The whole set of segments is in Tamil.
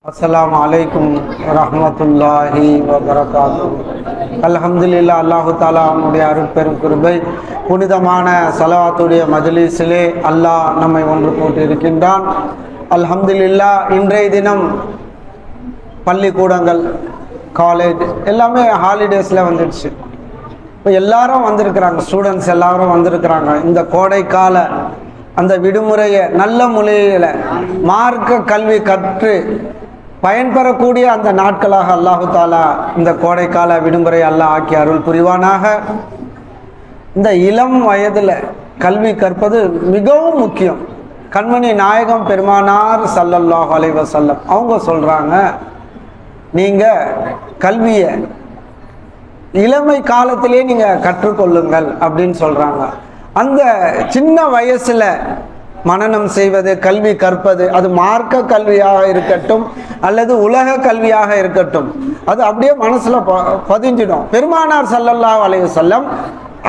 அஸ்ஸலாமு அலைக்கும் வரஹ்மத்துல்லாஹி வபரகாத்துஹு. அல்ஹம்துலில்லாஹ், அல்லாஹு தாலா அவனுடைய அருட்பெரும் கிருபை, புனிதமான ஸலவாத்துடைய மஜ்லிஸிலே அல்லாஹ் நம்மை ஒன்று போட்டு இருக்கின்றான். அல்ஹம்துலில்லாஹ், இன்றைய தினம் பள்ளிக்கூடங்கள், காலேஜ் எல்லாமே ஹாலிடேஸில் வந்துடுச்சு. இப்போ எல்லாரும் வந்திருக்கிறாங்க, ஸ்டூடெண்ட்ஸ் எல்லாரும் வந்திருக்கிறாங்க. இந்த கோடைக்கால அந்த விடுமுறையை நல்ல முறையில் மார்க்க கல்வி கற்று பயன்பெறக்கூடிய அந்த நாட்களாக அல்லாஹு தாலா இந்த கோடைக்கால விடுமுறை அல்லாஹ் ஆக்கி அருள் புரிவானாக. இந்த இளம் வயதில் கல்வி கற்பது மிகவும் முக்கியம். கண்மணி நாயகம் பெருமானார் ஸல்லல்லாஹு அலைஹி வஸல்லம் அவங்க சொல்கிறாங்க, நீங்கள் கல்வியை இளமை காலத்திலே நீங்கள் கற்றுக்கொள்ளுங்கள் அப்படின்னு சொல்கிறாங்க. அந்த சின்ன வயசில் மனனம் செய்வது, கல்வி கற்பது, அது மார்க்க கல்வியாக இருக்கட்டும் அல்லது உலக கல்வியாக இருக்கட்டும், அது அப்படியே மனசில் பதிஞ்சிடும். பெருமானார் ஸல்லல்லாஹு அலைஹி வஸல்லம்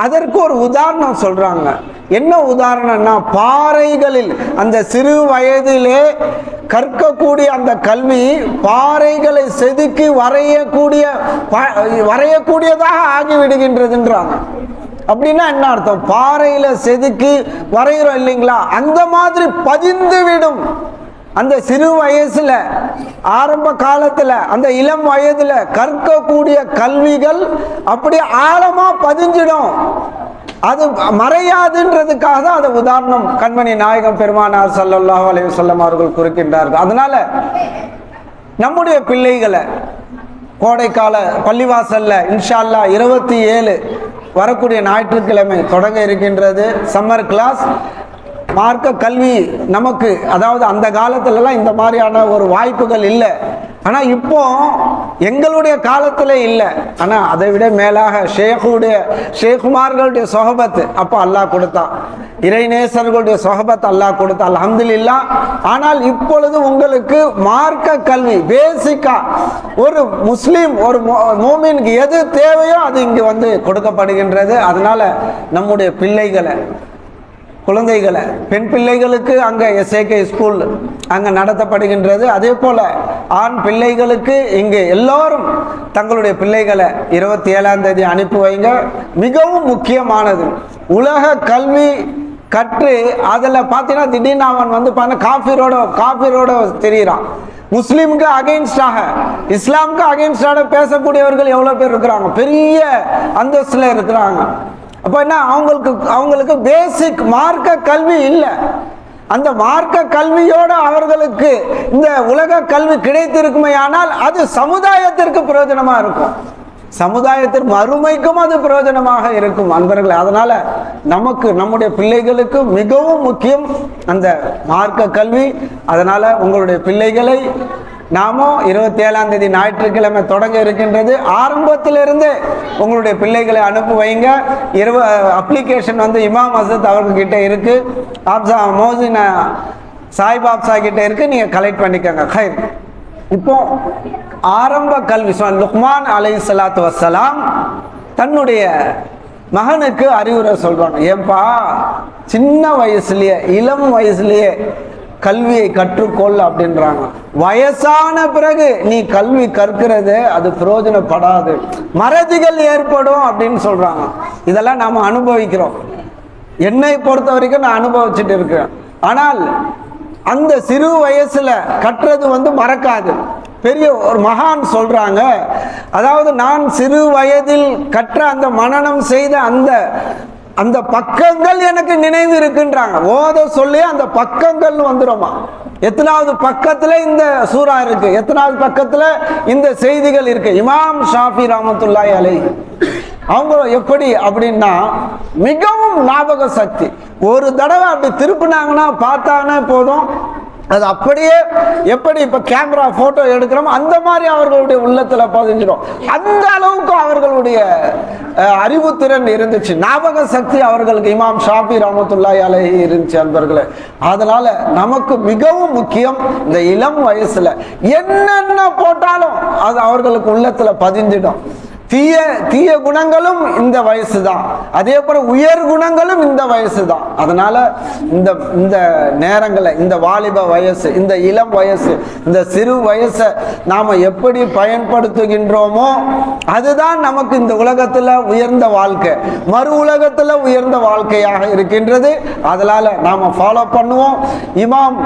அதற்கு ஒரு உதாரணம் சொல்கிறாங்க. என்ன உதாரணம்னா, பாறைகளில் அந்த சிறு வயதிலே கற்கக்கூடிய அந்த கல்வி பாறைகளை செதுக்கி வரையக்கூடியதாக ஆகிவிடுகின்றதுன்றாங்க. அப்படின்னா என்ன அர்த்தம்? பாறையில செதுக்கி வரைகிறோம் இல்லைங்களா, அந்த மாதிரி பதிந்து விடும். அந்த சிறு வயசுல, ஆரம்ப காலத்துல, அந்த இளம் வயதுல கற்கக்கூடிய கல்விகள் அப்படி ஆழமா பதிஞ்சிடும். அது மறையாதுன்றதுக்காக தான் அதை உதாரணம் கண்மணி நாயகம் பெருமானார் ஸல்லல்லாஹு அலைஹி வஸல்லம் அவர்கள் குறிக்கின்றார்கள். அதனால நம்முடைய பிள்ளைகளை கோடைக்கால பள்ளிவாசல்ல இன்ஷா அல்லாஹ் 27 வரக்கூடிய ஞாயிற்றுக்கிழமை தொடங்க இருக்கின்றது சம்மர் கிளாஸ். மார்க்க கல்வி நமக்கு, அதாவது அந்த காலத்துலலாம் இந்த மாதிரியான ஒரு வாய்ப்புகள் இல்லை. ஆனால் இப்போ எங்களுடைய காலத்தில் இல்லை. ஆனால் அதை விட மேலாக ஷேகுமார்களுடைய சொஹபத்து அப்போ அல்லாஹ் கொடுத்தான், இறைநேசர்களுடைய சொஹபத் அல்லாஹ் கொடுத்தான், அல்ஹம்துலில்லாஹ். ஆனால் இப்பொழுது உங்களுக்கு மார்க்க கல்வி பேசிக்கா ஒரு முஸ்லீம், ஒரு மோமினுக்கு எது தேவையோ அது இங்கே வந்து கொடுக்கப்படுகின்றது. அதனால நம்முடைய பிள்ளைகளை, குழந்தைகளை, பெண் பிள்ளைகளுக்கு அங்கே எஸ்ஏகே ஸ்கூல் அங்கே நடத்தப்படுகின்றது. அதே போல் ஆண் பிள்ளைகளுக்கு இங்கே எல்லோரும் தங்களுடைய பிள்ளைகளை 27ஆம் தேதி அனுப்பி வைங்க. மிகவும் முக்கியமானது உலக கல்வி கற்று அதில் பார்த்தீங்கன்னா திடீர்னு அவன் வந்து காஃபிரோட தெரிகிறான். முஸ்லீமுக்கு அகைன்ஸ்டாக, இஸ்லாமுக்கு அகைன்ஸ்டாக பேசக்கூடியவர்கள் எவ்வளோ பேர் இருக்கிறாங்க, பெரிய அந்தஸ்தில் இருக்கிறாங்க. அப்போ என்ன, அவங்களுக்கு பேசிக் மார்க்க கல்வி இல்லை. அந்த மார்க்க கல்வியோடு அவர்களுக்கு இந்த உலக கல்வி கிடைத்திருக்குமே ஆனால் அது சமுதாயத்திற்கு பிரயோஜனமாக இருக்கும், சமுதாயத்திற்கு மறுமைக்கும் அது பிரயோஜனமாக இருக்கும் அன்பர்களே. அதனால நமக்கு, நம்முடைய பிள்ளைகளுக்கு மிகவும் முக்கியம் அந்த மார்க்க கல்வி. அதனால உங்களுடைய பிள்ளைகளை நாமோ 27ஆம் தேதி ஞாயிற்றுக்கிழமை தொடங்க இருக்கின்றது. ஆரம்பத்திலிருந்து உங்களுடைய பிள்ளைகளை அனுப்பி வைங்க. அப்ளிகேஷன் வந்து இமாம் அசத் அவர்கிட்ட இருக்கு, ஆப்சா மோசின் சாஹிப் ஆப்சா கிட்ட இருக்கு, நீங்க கலெக்ட் பண்ணிக்கோங்க. ஹைர். இப்போ ஆரம்ப கல்வி லுக்மான் அலைஹிஸ்ஸலாத்து வஸ்ஸலாம் தன்னுடைய மகனுக்கு அறிவுரை சொல்றாங்க. ஏன்பா, சின்ன வயசுலயே, இளம் வயசுலயே கல்வியை கற்றுக்கொள் அப்படின்றாங்க. வயசான பிறகு நீ கல்வி கற்கிறது அது பிரயோஜனப்படாது, மறதிகள் ஏற்படும் அப்படின்னு சொல்றாங்க. இதெல்லாம் நாம அனுபவிக்கிறோம். என்னை பொறுத்த வரைக்கும் நான் அனுபவிச்சுட்டு இருக்கிறேன். ஆனால் அந்த சிறு வயசுல கற்றது வந்து மறக்காது. பெரிய ஒரு மகான் சொல்றாங்க, அதாவது நான் சிறு வயதில் கற்ற அந்த மனனம் செய்த அந்த பக்கங்கள் எனக்கு நினைவு இருக்குன்றாங்க. ஓத சொல்லி அந்த பக்கங்கள் வந்துடுமா, எத்தனாவது பக்கத்துல இந்த சூரா இருக்கு, எத்தனாவது பக்கத்துல இந்த செய்திகள் இருக்கு. இமாம் ஷாஃபி ரஹ்மத்துல்லாஹி அலைஹி அவங்க எப்படி அப்படின்னா, மிகவும் ஞாபக சக்தி. ஒரு தடவை அப்படி திருப்பினாங்கன்னா பார்த்தாங்கன்னா போதும், அது அப்படியே எப்படி இப்ப கேமரா போட்டோ எடுக்கிறோம் அந்த மாதிரி அவர்களுடைய உள்ளத்துல பதிஞ்சிடும். அந்த அளவுக்கு அவர்களுடைய அறிவுத்திறன் இருந்துச்சு, ஞாபக சக்தி அவர்களுக்கு இமாம் ஷாஃபி ரஹ்மத்துல்லாஹி அலைஹி இருந்துச்சு அன்பர்களே. அதனால நமக்கு மிகவும் முக்கியம் இந்த இளம் வயசுல என்னென்ன போட்டாலும் அது அவர்களுக்கு உள்ளத்துல பதிஞ்சிடும். தீய குணங்களும் இந்த வயசு தான், அதே போல உயர் குணங்களும் இந்த வயசு தான். அதனால இந்த நேரங்களை, இந்த வாலிப வயசு, இந்த இளம் வயசு, இந்த சிறு வயசை நாம எப்படி பயன்படுத்துகின்றோமோ அதுதான் நமக்கு இந்த உலகத்துல உயர்ந்த வாழ்க்கை, மறு உலகத்துல உயர்ந்த வாழ்க்கையாக இருக்கின்றது. அதனால நாம ஃபாலோ பண்ணுவோம். இமாம்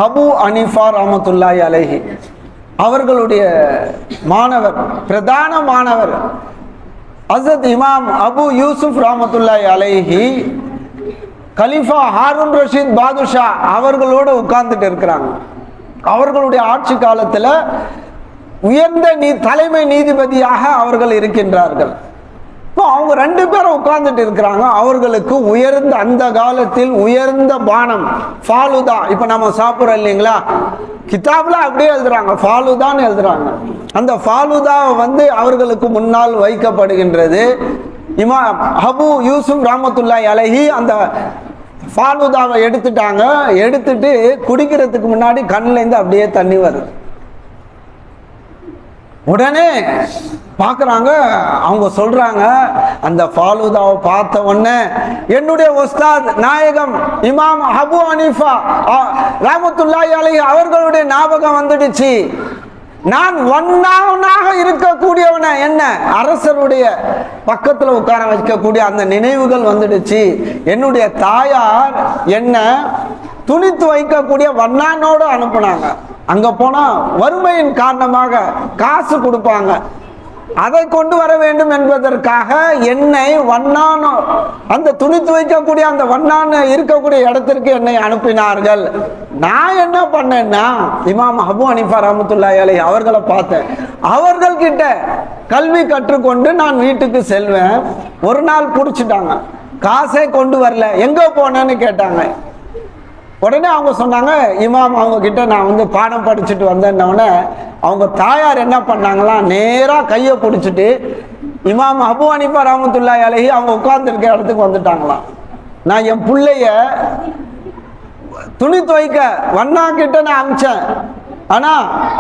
அபு ஹனீஃபா ரஹ்மத்துல்லாஹி அலைஹி அவர்களுடைய மாணவர், பிரதான மாணவர் ஹஸ்ரத் இமாம் அபு யூசுப் ரஹ்மத்துல்லாஹி அலைஹி கலீஃபா ஹாரூன் ரஷீத் பாதுஷா அவர்களோடு உட்கார்ந்துட்டு இருக்கிறாங்க. அவர்களுடைய ஆட்சி காலத்தில் உயர்ந்த தலைமை நீதிபதியாக அவர்கள் இருக்கின்றார்கள். இப்போ அவங்க 2 பேரும் உட்கார்ந்துட்டு இருக்கிறாங்க. அவர்களுக்கு உயர்ந்த, அந்த காலத்தில் உயர்ந்த பானம் ஃபாலுதா, இப்போ நம்ம சாப்பிட்றோம் இல்லைங்களா, கிதாப்ல அப்படியே எழுதுறாங்க, ஃபாலுதான்னு எழுதுறாங்க. அந்த ஃபாலுதா அவர்களுக்கு முன்னால் வைக்கப்படுகின்றது. இமாம் அபு யூசுப் ரஹ்மத்துல்லாஹி அலைஹி அந்த ஃபாலுதாவை எடுத்துட்டாங்க. எடுத்துட்டு குடிக்கிறதுக்கு முன்னாடி கண்ணிலேருந்து அப்படியே தண்ணி வருது. உடனே பார்க்குறாங்க, அவங்க சொல்றாங்க, அந்த ஃபாலுதாவை பார்த்த உடனே என்னுடைய உஸ்தாத் நாயகம் இமாம் அபு ஹனீஃபா ரஹ்மத்துல்லாஹி அலைஹி அவர்களுடைய ஞாபகம் வந்துடுச்சு. நான் ஒன்னாக இருக்கக்கூடியவன, என்ன அரசருடைய பக்கத்தில் உட்கார வைக்கக்கூடிய அந்த நினைவுகள் வந்துடுச்சு. என்னுடைய தாயார் என்ன துணித்து வைக்கக்கூடிய வண்ணானோடு அனுப்புனாங்க. அங்க போனா வறுமையின் காரணமாக காசு கொடுப்பாங்க, அதை கொண்டு வர வேண்டும் என்பதற்காக என்னை வண்ணானோ, அந்த துணித்து வைக்கக்கூடிய அந்த வண்ணான இருக்கக்கூடிய இடத்திற்கு என்னை அனுப்பினார்கள். நான் என்ன பண்ணேன்னா, இமாம் அபு ஹனீஃபா ரஹ்மத்துல்லாஹி அலைஹி அவர்களை பார்த்தேன். அவர்கள் கிட்ட கல்வி கற்றுக்கொண்டு நான் வீட்டுக்கு செல்வேன். ஒரு நாள் பிடிச்சிட்டாங்க, காசே கொண்டு வரல, எங்க போனேன்னு கேட்டாங்க. உடனே அவங்க சொன்னாங்க, இமாம் அவங்க கிட்ட நான் பாடம் படிச்சுட்டு வந்தேன்னொடனே அவங்க தாயார் என்ன பண்ணாங்களாம், நேராக கையை பிடிச்சிட்டு இமாம் அபு ஹனீஃபா ரஹ்மத்துல்லாஹி அலைஹி அவங்க உட்கார்ந்துருக்க இடத்துக்கு வந்துட்டாங்களாம். நான் என் பிள்ளைய துணி துவைக்க வண்ணா கிட்ட நான் அனுப்பிச்சேன், ஆனா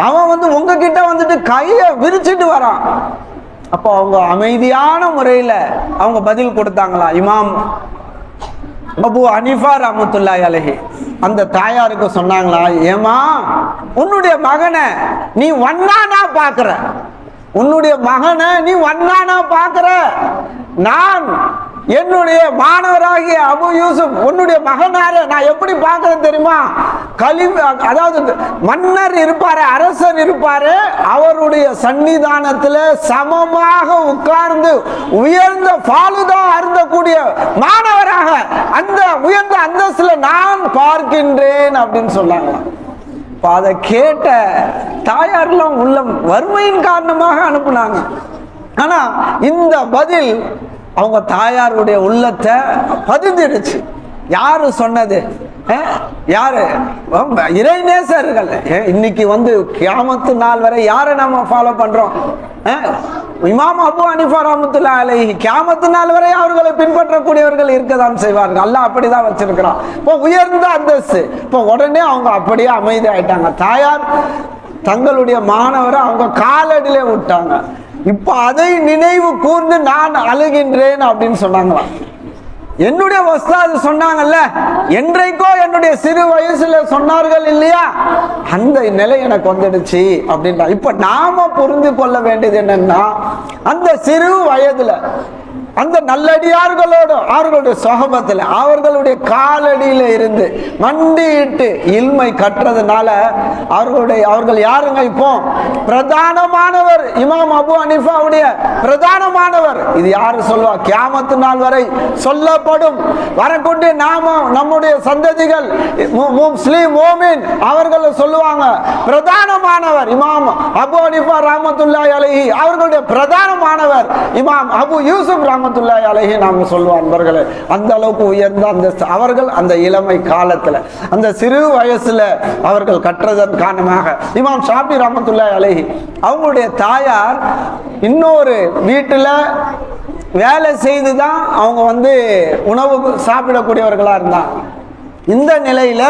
அவன் உங்ககிட்ட கையை விரிச்சிட்டு வரான். அப்போ அவங்க அமைதியான முறையில அவங்க பதில் கொடுத்தாங்களாம். இமாம் அபு ஹனீஃபா ரஹ்மத்துல்லாஹி அலைஹி அந்த தாயாருக்கு சொன்னாங்களா, ஏமா உன்னுடைய மகனை நீ வண்ணானா பாக்குற, உன்னுடைய மகனை நீ வண்ணானா பாக்குற, நான் என்னுடைய மாணவராகிய அபு யூசுப் உன்னுடைய மகனார நான் எப்படி பார்க்கறது தெரியுமா, அதாவது மன்னர் இருப்பாரு, அரசர் இருப்பாரு, அவருடைய சன்னிதானத்தில் சமமாக உட்கார்ந்து உயர்ந்த ஃபாலுதா அருந்தக்கூடிய மாணவராக அந்த உயர்ந்த அந்தஸ்துல நான் பார்க்கின்றேன் அப்படின்னு சொன்னாங்க. அதை கேட்ட தாயாரெல்லாம் உள்ளம் வறுமையின் காரணமாக அனுப்புனாங்க. ஆனா இந்த பதில் அவங்க தாயாருடைய உள்ளத்தை பதிந்துடுச்சு. யாரு சொன்னது? யாரு? இறைநேசர்கள். இன்னைக்கு கியாமத்து நாள் வரை யாரை நம்ம ஃபாலோ பண்றோம்? இமாம் அபு ஹனீஃபா ரஹ்மத்துல்லாஹி அலைஹி கியாமத்து நாள் வரை அவர்களை பின்பற்றக்கூடியவர்கள் இருக்கதான் செய்வார்கள். அல்லாஹ் அப்படிதான் வச்சிருக்கிறான். இப்போ உயர்ந்த அந்தஸ்து. இப்போ உடனே அவங்க அப்படியே அமைதி ஆயிட்டாங்க. தாயார் தங்களுடைய மாணவரை அவங்க காலடியிலே விட்டாங்க. இப்ப அதை நினைவு கூர்ந்து நான் அழுகின்றேன் அப்படின்னு சொன்னாங்களாம். என்னுடைய உஸ்தாது சொன்னாங்கல்ல, என்றைக்கோ என்னுடைய சிறு வயசுல சொன்னார்கள் இல்லையா, அந்த நிலை எனக்கு வந்துடுச்சு அப்படின்னா. இப்ப நாம புரிந்து கொள்ள வேண்டியது என்னன்னா, அந்த சிறு வயதுல அந்த நல்லடியார்களோடு அவர்களுடைய சொஹபத்தில் அவர்களுடைய காலடியில இருந்து மண்டியிட்டு இல்மை கற்றதுனால அவர்கள் யாருங்க? இப்போ பிரதானமானவர் இமாம் அபு ஹனீஃபாவுடைய பிரதானமானவர். இது யாரு சொல்லுவா? கியாமத்து நாள் வரை சொல்லப்படும். வரக்கூடிய நாம நம்முடைய சந்ததிகள் முஸ்லிம் மோமின் அவர்கள் சொல்லுவாங்க, பிரதானமானவர் இமாம் அபு ஹனீஃபா ரஹ்மத்துல்லாஹி அலைஹி அவர்களுடைய பிரதானமானவர் இமாம் அபு யூசுப் ரஹ்மத்துல்லாஹி அலைஹி நாம சொல்லுவோம். அன்பர்களே, அந்த அளவுக்கு உயர்ந்த அந்த அவர்கள் அந்த இளமை காலத்துல அந்த சிறு வயசுல அவர்கள் கற்றதன் காரணமாக இமாம் ஷாஃபி ரஹ்மத்துல்லாஹி அலைஹி அவங்களுடைய தாயார் இன்னொரு வீட்டுல வேலை செய்துதான் அவங்க உணவு சாப்பிடக்கூடியவர்களா இருந்தாங்க. இந்த நிலையில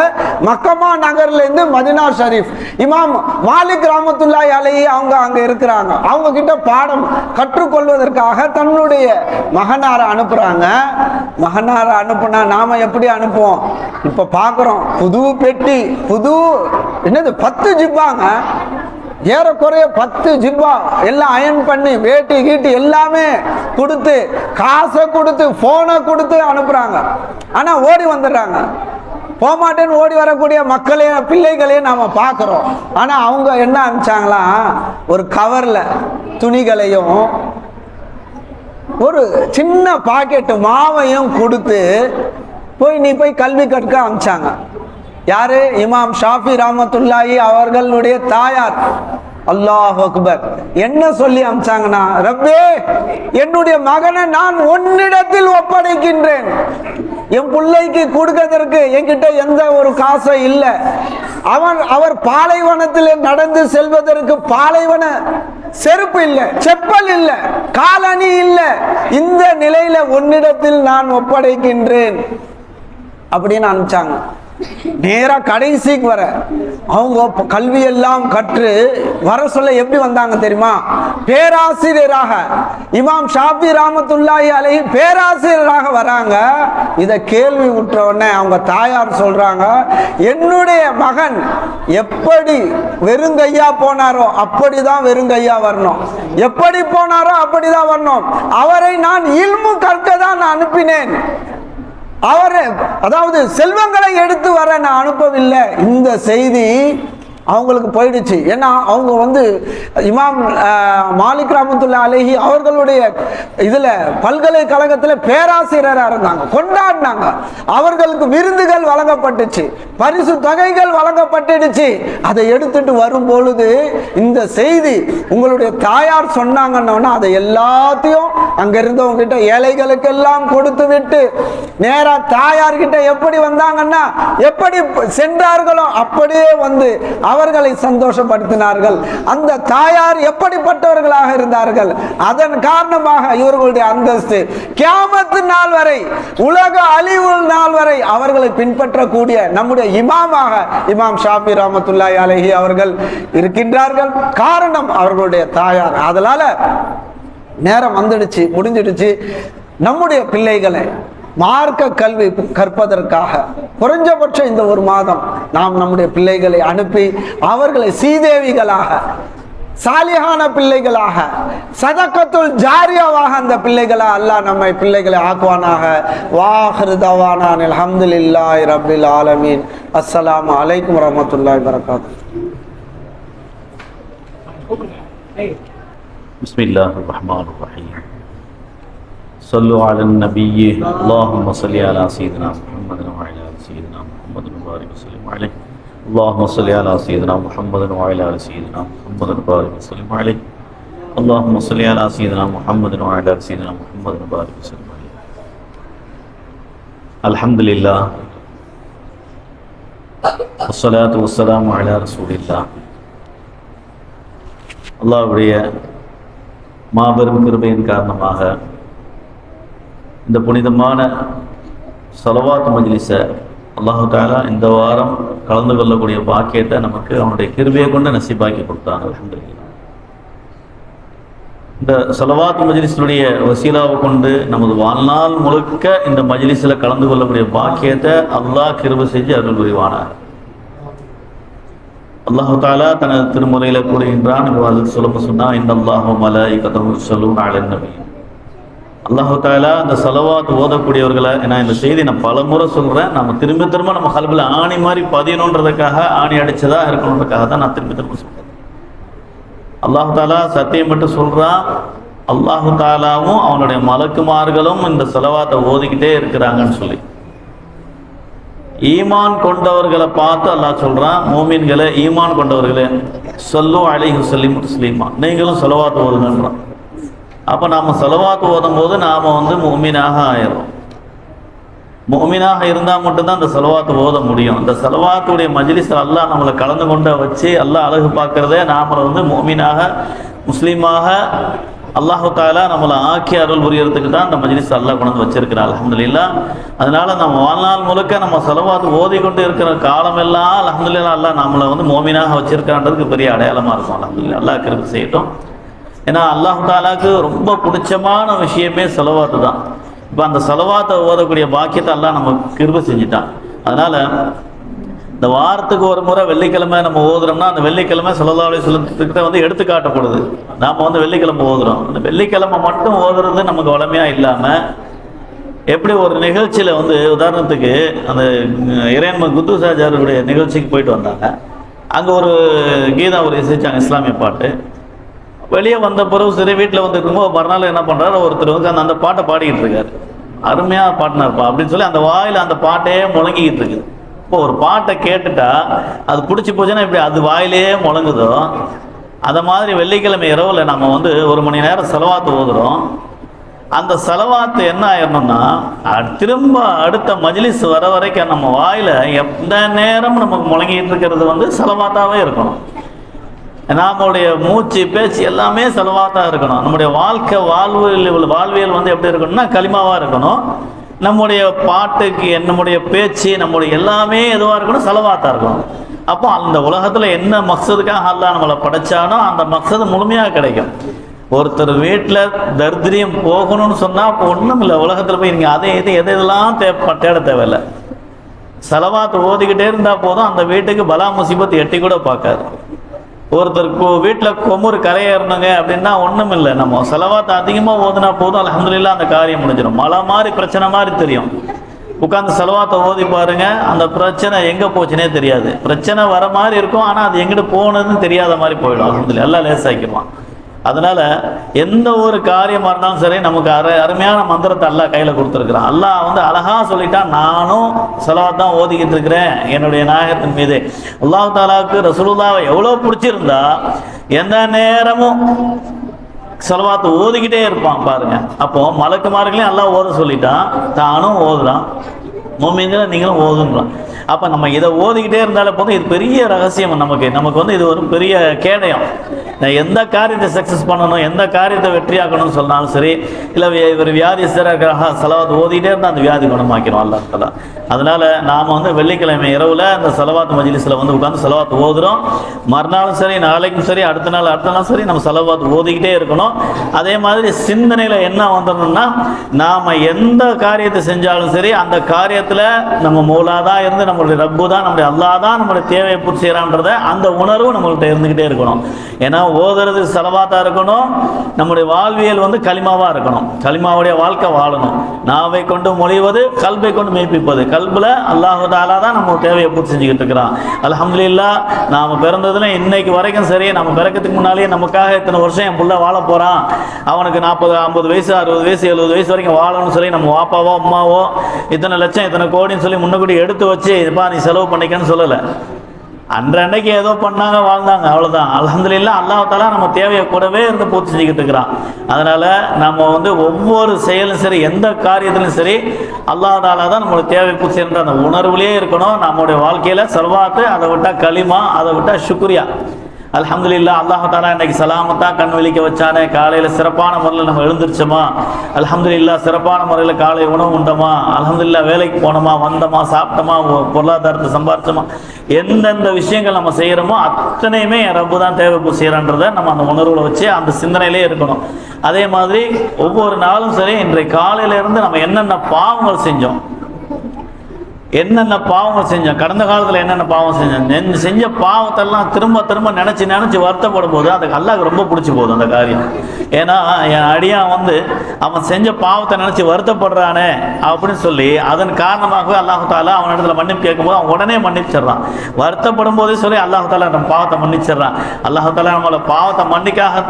மக்கமா நகர்ல இருந்து மதினா ஷரீஃப் இமாம் மாலிக் ரஹ்மத்துல்லாஹி அலைஹி அவங்க அங்க இருக்கிறாங்க. அவங்க கிட்ட பாடம் கற்றுக்கொள்வதற்காக தன்னுடைய மகனார அனுப்புறாங்க. மகனார அனுப்புனா நாம எப்படி அனுப்புவோம்? இப்ப பாக்குறோம், புது பெட்டி, புது என்னது 10 ஜிப்பாங்க, ஏறக்குறைய 10 ஜிப்பா எல்லாம் அயன் பண்ணி வேட்டி கீட்டி எல்லாமே கொடுத்து, காசை கொடுத்து, போனை கொடுத்து அனுப்புறாங்க. ஆனா ஓடி வந்துடுறாங்க. போமாட்டேன்னு ஓடி வரக்கூடிய மக்களையும் பிள்ளைகளையும் நாம பார்க்கிறோம். ஆனா அவங்க என்ன அனுப்பிச்சாங்களா, ஒரு கவர்ல துணிகளையும் ஒரு சின்ன பாக்கெட்டு மாவையும் கொடுத்து நீ போய் கல்வி கற்க அனுப்பிச்சாங்க. யாரு? இமாம் ஷாஃபி ரஹ்மத்துல்லாஹி அவர்களுடைய தாயார். அல்லாஹ் அக்பர். என்ன சொல்லி அனுப்பிச்சாங்கன்னா, ரப்பே என்னுடைய மகனை நான் உன்னிடத்தில் ஒப்படைக்கின்றேன். என் பிள்ளைக்கு கொடுக்கிறதற்கு என்கிட்ட எந்த ஒரு காசும் இல்லை. அவர் பாலைவனத்தில் நடந்து செல்வதற்கு பாலைவன செருப்பு இல்லை, செப்பல் இல்லை, காலணி இல்லை. இந்த நிலையில உன்னிடத்தில் நான் ஒப்படைக்கின்றேன் அப்படின்னு அனுப்பிச்சாங்க. நேரா கடைசிக்கு வர அவங்க கல்வி எல்லாம் கற்று வர சொல்ல எப்படி வந்தாங்க தெரியுமா? பேராசிரியராக இமாம் ஷாஃபி ரஹ்மத்துல்லாஹி அலைஹி பேராசிரியராக வராங்க. இத கேள்வி விட்ட உடனே அவங்க தாயார் சொல்றாங்க, என்னுடைய மகன் எப்படி வெறுங்கையா போனாரோ அப்படிதான் வெறுங்கையா வரணும், எப்படி போனாரோ அப்படிதான் வரணும். அவரை நான் இல்மு கற்க தான் நான் அனுப்பினேன். அவரை அதாவது செல்வங்களை எடுத்து வர நான் அனுப்பவில்லை. இந்த செய்தி அவங்களுக்கு போயிடுச்சு. ஏன்னா அவங்க இமாம் மாலிக் ரஹ்மத்துல்லாஹி அலைஹி அவர்களுடைய இதுல பல்கலைக்கழகத்தில் பேராசிரியராக இருந்தாங்க, கொண்டாடினாங்க. அவர்களுக்கு விருதுகள் வழங்கப்பட்டுச்சு, பரிசு தொகைகள் வழங்கப்பட்டுடுச்சு. அதை எடுத்துட்டு வரும் பொழுது இந்த செய்தி உங்களுடைய தாயார் சொன்னாங்கன்னா அதை எல்லாத்தையும் அங்க இருந்தவங்க கிட்ட ஏழைகளுக்கு எல்லாம் கொடுத்து விட்டு நேரா தாயார் கிட்ட எப்படி வந்தாங்கன்னா, எப்படி சென்றார்களோ அப்படியே அவர்களை சந்தோஷப்படுத்தினார்கள். அந்த தாயார் எப்படிப்பட்டவர்களாக இருந்தார்கள்? அதன் காரணமாக இவர்களுடைய அந்தஸ்து கியாமத் நாள் வரை, உலக அழிவு நாள் வரை அவர்களை பின்பற்றக்கூடிய நம்முடைய இமாமாக இமாம் ஷாஃபி ரஹ்மத்துல்லாஹி அலைஹி அவர்கள் இருக்கின்றார்கள். காரணம் அவர்களுடைய தாயார். அதனால நேரம் வந்துடுச்சு, முடிஞ்சிடுச்சு. நம்முடைய பிள்ளைகளை மார்க்க கல்வி கற்பதற்காக குறைஞ்சபட்சம் இந்த ஒரு மாதம் நாம் நம்முடைய பிள்ளைகளை அனுப்பி அவர்களை சீதேவிகளாக, சாலிஹான பிள்ளைகளாக, சதகத்துல் ஜாரியாவாக அந்த பிள்ளைகளை அல்லாஹ் நம்மை பிள்ளைகளை ஆக்குவானாக. வாஹிரு தவானா அல்ஹம்துலில்லாஹி ரப்பில் ஆலமீன். அஸ்ஸலாமு அலைக்கும் வரஹ்மத்துல்லாஹி வபரகாத்துஹு. பிஸ்மில்லாஹிர் ரஹ்மானிர் ரஹீம். صلوا على النبي اللهم صل على سيدنا محمد وعلى ال سيدنا محمد وبارك وسلم عليه. اللهم صل على سيدنا محمد وعلى ال سيدنا محمد وبارك وسلم عليه. اللهم صل على سيدنا محمد وعلى ال سيدنا محمد وبارك وسلم عليه. الحمد لله والصلاة والسلام على رسول الله. அல்லாஹ்வுடைய மாபெரும் கிருபையின் காரணமாக இந்த புனிதமான ஸலவாத் மஜ்லிஸை அல்லாஹ் தஆலா இந்த வாரம் கலந்து கொள்ளக்கூடிய பாக்கியத்தை நமக்கு அவனுடைய கிருபையை கொண்டு நசீபாக்கி கொடுத்தாங்க. அல்ஹம்துலில்லாஹ். இந்த ஸலவாத் மஜ்லிஸுடைய வசீலாவை கொண்டு நமது வாழ்நாள் முழுக்க இந்த மஜ்லிஸில் கலந்து கொள்ளக்கூடிய பாக்கியத்தை அல்லாஹ் கிருபை செஞ்சு அருள் புரிவானார். அல்லாஹ் தஆலா தனது திருமுறையில் கூறுகின்றான், சொன்னா இன்னல்லாஹு மலாயிகத்தஹு யுஸல்லூன அலன் நபி. அல்லாஹ் தஆலா அந்த ஸலவாத் ஓதக்கூடியவர்களை, நான் இந்த செய்தி பல முறை சொல்கிறேன், நம்ம திரும்ப திரும்ப நம்ம கல்வியில் ஆணி மாதிரி பதியணுன்றதுக்காக, ஆணி அடிச்சதா இருக்கணுன்றதுக்காக தான் நான் திரும்ப திரும்ப சொல்கிறேன். அல்லாஹ் தஆலா சத்தியம் மட்டும் சொல்கிறான், அல்லாஹ் தஆலாவும் அவனுடைய மலக்குமார்களும் இந்த ஸலவாத்தை ஓதிக்கிட்டே இருக்கிறாங்கன்னு சொல்லி. ஈமான் கொண்டவர்களை பார்த்து அல்லாஹ் சொல்கிறான், மூமின்களை, ஈமான் கொண்டவர்களே, ஸல்லு அலைஹி வஸல்லிமு தஸ்லீமா, நீங்களும் ஸலவாத் ஓதுங்கன்றான். அப்போ நாம் ஸலவாத் ஓதும் போது நாம் முஃமினாக ஆயிரும். முஃமினாக இருந்தால் மட்டும்தான் அந்த ஸலவாத் ஓத முடியும். அந்த ஸலவாத்துடைய மஜ்லிஸ் அல்லாஹ் நம்மளை கலந்து கொண்ட வச்சு அல்லாஹ் அழகு பார்க்கறதே நாம் முஃமினாக, முஸ்லீமாக அல்லாஹு தாலா நம்மளை ஆக்கி அருள் புரியறதுக்கு தான் இந்த மஜ்லிஸ் அல்லாஹ் கொண்டு வந்து வச்சிருக்கிறார் அல்ஹம்துலில்லாஹ். அதனால நம்ம வாழ்நாள் முழுக்க நம்ம ஸலவாத் ஓதிக்கொண்டு இருக்கிற காலமெல்லாம் அல்ஹம்துலில்லாஹ் அல்லாஹ் நம்மளை வந்து மோமினாக வச்சிருக்கான்றதுக்கு பெரிய அடையாளமாக இருக்கும். அல்ஹம்துலில்லாஹ் அல்லாஹ் கிருபை செய்யட்டும். ஏன்னா அல்லாஹு தாலாவுக்கு ரொம்ப பிடிச்சமான விஷயமே ஸலவாத்து தான். இப்போ அந்த ஸலவாத்தை ஓதக்கூடிய பாக்கியத்தை அல்லாஹ் நம்ம கிருபை செஞ்சுட்டான். அதனால இந்த வாரத்துக்கு ஒரு முறை வெள்ளிக்கிழமை நம்ம ஓதுறோம்னா அந்த வெள்ளிக்கிழமை ஸல்லல்லாஹு அலைஹி வஸல்லம் வந்து எடுத்துக்காட்டப்படுது. நாம் வந்து வெள்ளிக்கிழமை ஓதுறோம். அந்த வெள்ளிக்கிழமை மட்டும் ஓதுறது நமக்கு வளமையாக இல்லாமல் எப்படி ஒரு நிகழ்ச்சியில் வந்து உதாரணத்துக்கு அந்த இறையன்ம குத்துசாஜாருடைய நிகழ்ச்சிக்கு போயிட்டு வந்தாங்க. அங்கே ஒரு கீதா ஒரு இசைச்சாங்க, இஸ்லாமிய பாட்டு. வெளியே வந்த பிறகு சரி வீட்டில் வந்து இருக்கும்போது மறுநாள் என்ன பண்ணுறாரு, ஒருத்தர் வந்து அந்த பாட்டை பாடிக்கிட்டு இருக்காரு. அருமையாக பாட்டினார்ப்பா அப்படின்னு சொல்லி அந்த வாயில் அந்த பாட்டையே முழங்கிக்கிட்டு இருக்குது. இப்போ ஒரு பாட்டை கேட்டுட்டா அது பிடிச்சி போச்சுன்னா இப்படி அது வாயிலேயே முழங்குதோ, அதை மாதிரி வெள்ளிக்கிழமை இரவில் நம்ம வந்து 1 மணி நேரம் ஸலவாத்து ஓதுறோம். அந்த ஸலவாத்து என்ன ஆயிடணும்னா திரும்ப அடுத்த மஜ்லிஸ் வர வரைக்கும் நம்ம வாயில் எந்த நேரம் நமக்கு முழங்கிட்டு இருக்கிறது வந்து ஸலவாத்தாவே இருக்கணும். நம்முடைய மூச்சு பேச்சு எல்லாமே ஸலவாத்தாக இருக்கணும். நம்முடைய வாழ்வியல் வந்து எப்படி இருக்கணும்னா கலிமாவாக இருக்கணும். நம்முடைய பாட்டுக்கு நம்முடைய பேச்சு நம்முடைய எல்லாமே எதுவாக இருக்கணும், ஸலவாத்தாக இருக்கணும். அப்போ அந்த உலகத்தில் என்ன மக்சதுக்காக அல்லாஹ் நம்மளை படைச்சானோ அந்த மக்சது முழுமையாக கிடைக்கும். ஒருத்தர் வீட்டில் தரித்திரியம் போகணும்னு சொன்னால் அப்போ ஒன்றும் இல்லை, உலகத்தில் போய் நீங்கள் அதை எதெல்லாம் தேட தேவையில்லை. ஸலவாத் ஓதிக்கிட்டே இருந்தால் போதும், அந்த வீட்டுக்கு பலா முசீபத் எட்டி கூட பார்க்காது. ஒருத்தருக்கு வீட்டில் கொமுறு கரையேறணுங்க அப்படின்னா ஒன்றும் இல்லை, நம்ம ஸலவாத் அதிகமாக ஓதுனா போதும், அல்ஹம்துலில்லாஹ் அந்த காரியம் முடிஞ்சிடும். மழை மாதிரி பிரச்சனை மாதிரி தெரியும், உட்காந்து ஸலவாத்தை ஓதி பாருங்க, அந்த பிரச்சனை எங்கே போச்சுனே தெரியாது. பிரச்சனை வர மாதிரி இருக்கும், ஆனால் அது எங்கிட்டு போனதுன்னு தெரியாத மாதிரி போயிடும். அல்ஹம்துலில்லாஹ் எல்லாம் லேசாக்கிடுவான். அதனால எந்த ஒரு காரியமாக இருந்தாலும் சரி நமக்கு அருமையான மந்திரத்தை அல்லாஹ் கையில் கொடுத்துருக்குறான். அல்லாஹ் வந்து அழகா சொல்லிட்டான், நானும் ஸலவாத் தான் ஓதிக்கிட்டு இருக்கிறேன் என்னுடைய நாயகத்தின் மீது. அல்லாஹ் தாலாவுக்கு ரசூலுல்லாஹ்வை எவ்வளோ பிடிச்சிருந்தா எந்த நேரமும் ஸலவாத் ஓதிக்கிட்டே இருப்பான் பாருங்க. அப்போ மலக்குமார்களையும் அல்லாஹ் ஓத சொல்லிட்டான், தானும் ஓதுறான், மூமின்களை நீங்களும் ஓதுன்றான். அப்போ நம்ம இதை ஓதிக்கிட்டே இருந்தாலே போதும். இது பெரிய ரகசியம் நமக்கு வந்து இது ஒரு பெரிய கேடயம். எந்த காரியத்தை சக்ஸஸ் பண்ணணும், எந்த காரியத்தை வெற்றியாக்கணும்னு சொன்னாலும் சரி, இல்லை இவர் வியாதி சிறக்காக ஸலவாத் ஓதிக்கிட்டே இருந்தால் அந்த வியாதி குணமாக்கிறோம் அல்லாஹ் தஆலா. அதனால நாம் வந்து வெள்ளிக்கிழமை இரவில் இந்த ஸலவாத் மஜ்லிஸில் வந்து உட்காந்து ஸலவாத் ஓதுறோம். மறுநாளும் சரி, நாளைக்கும் சரி, அடுத்த நாள் சரி நம்ம ஸலவாத் ஓதிக்கிட்டே இருக்கணும். அதே மாதிரி சிந்தனையில் என்ன வந்துடணும்னா, நாம் எந்த காரியத்தை செஞ்சாலும் சரி அந்த காரியத்தில் நம்ம மௌலாதான் இருந்து நம்மளுடைய ரப்பு தான், நம்முடைய அல்லாஹ் தான் நம்மளுடைய தேவையை பூர்த்தி செய்யறான்றத அந்த உணர்வு நம்மள்கிட்ட இருந்துகிட்டே இருக்கணும். ஏன்னா ஓதுறது ஸலவாத்தா இருக்கணும், நம்முடைய வாழ்வியல் வந்து கலிமாவா இருக்கணும், கலிமாவுடைய வாழ்க்கை வாழணும். நாவை கொண்டு மொழிவது, கல்பை கொண்டு மெய்ப்பிப்பது. கல்புல அல்லாஹு தஆலா தான் நம்ம தேவையை பூர்த்தி செஞ்சுக்கிட்டு இருக்கிறான். அல்ஹம்துலில்லாஹ் நாம பிறந்ததுல இன்னைக்கு வரைக்கும் சரி, நம்ம பிறக்கிறதுக்கு முன்னாலேயே நமக்காக இத்தனை வருஷம் என் புள்ள வாழ போறான், அவனுக்கு 40, 50 வயசு, 60 வயசு, 70 வயசு வரைக்கும் வாழணும்னு சொல்லி நம்ம வாப்பாவோ அம்மாவோ இத்தனை லட்சம் இத்தனை கோடின்னு சொல்லி முன்னக்கூடி எடுத்து வச்சு இதுப்பா நீ செலவு பண்ணிக்கன்னு சொல்லலை. அன்றைக்கு ஏதோ பண்ணாங்க, வாழ்ந்தாங்க, அவ்வளோதான். அல்ஹம்துலில்லாஹ் அல்லாஹ் தஆலா நம்ம தேவையை கூடவே இருந்து பூர்த்தி செஞ்சுக்கிட்டு இருக்கிறான். அதனால நம்ம வந்து ஒவ்வொரு செயலும் சரி, எந்த காரியத்திலும் சரி, அல்லாஹ் தஆலா தான் நம்மளுடைய தேவை பூர்த்தி செய்யற அந்த உணர்வுலேயே இருக்கணும். நம்மளுடைய வாழ்க்கையில ஸலவாத்து, அதை விட்டா கலிமா, அதை விட்டா ஷுக்ரியா. அல்ஹம்துலில்லாஹ் அல்லாஹ் தஆலா இன்னைக்கு சலாமத்தா கண் விழிக்க வச்சானே, காலையில் சிறப்பான முறையில் நம்ம எழுந்திருச்சோமா, அல்ஹம்துலில்லாஹ் சிறப்பான முறையில் காலை உணவு உண்டோமா, அல்ஹம்துலில்லாஹ் வேலைக்கு போனோமா, வந்தோமா, சாப்பிட்டோமா, பொருளாதாரத்தை சம்பாரிச்சோமா, எந்தெந்த விஷயங்கள் நம்ம செய்கிறோமோ அத்தனையுமே ரப்பு தான் தேவை செய்யறான்றதை நம்ம அந்த உணர்வுல வச்சு அந்த சிந்தனையிலே இருக்கணும். அதே மாதிரி ஒவ்வொரு நாளும் சரி, இன்றைய காலையிலேருந்து நம்ம என்னென்ன பாவங்கள் செஞ்சோம், கடந்த காலத்தில் என்னென்ன பாவம் செஞ்சோம், செஞ்ச பாவத்தெல்லாம் திரும்ப திரும்ப நினச்சி வருத்தப்படும் போது அதுக்கு அல்லாஹ்க்கு ரொம்ப பிடிச்சி போகுது அந்த காரியம். ஏன்னா என் அடியான் வந்து அவன் செஞ்ச பாவத்தை நினச்சி வருத்தப்படுறானே அப்படின்னு சொல்லி அதன் காரணமாகவே அல்லாஹ் தஆலா அவன் இடத்துல மன்னிப்பு கேட்கும்போது அவன் உடனே மன்னிச்சிடறான். வருத்தப்படும் போதே சொல்லி அல்லாஹ் தஆலா நம்ம பாவத்தை மன்னிச்சிடறான். அல்லாஹ் தஆலா நம்மளை பாவத்தை